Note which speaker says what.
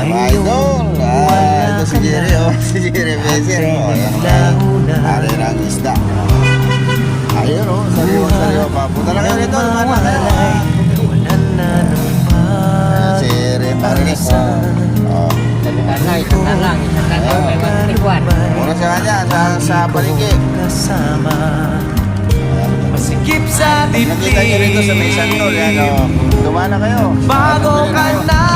Speaker 1: mga idol. Ito si Jerry, oh. Si Jerry Becer, oh. Ayan, hari ng isda. Ayun, oh. Sariwa pa. Punta na kayo dito. Lumana kayo. Ayan, si Reparis. Oh.
Speaker 2: Isang lang. May matikuan.
Speaker 1: Muna sa kanya, sa palengke.
Speaker 3: Masikip sa
Speaker 1: Nakita nyo rito sa may santol. Yan, oh. Dumana kayo.
Speaker 3: Bago ka na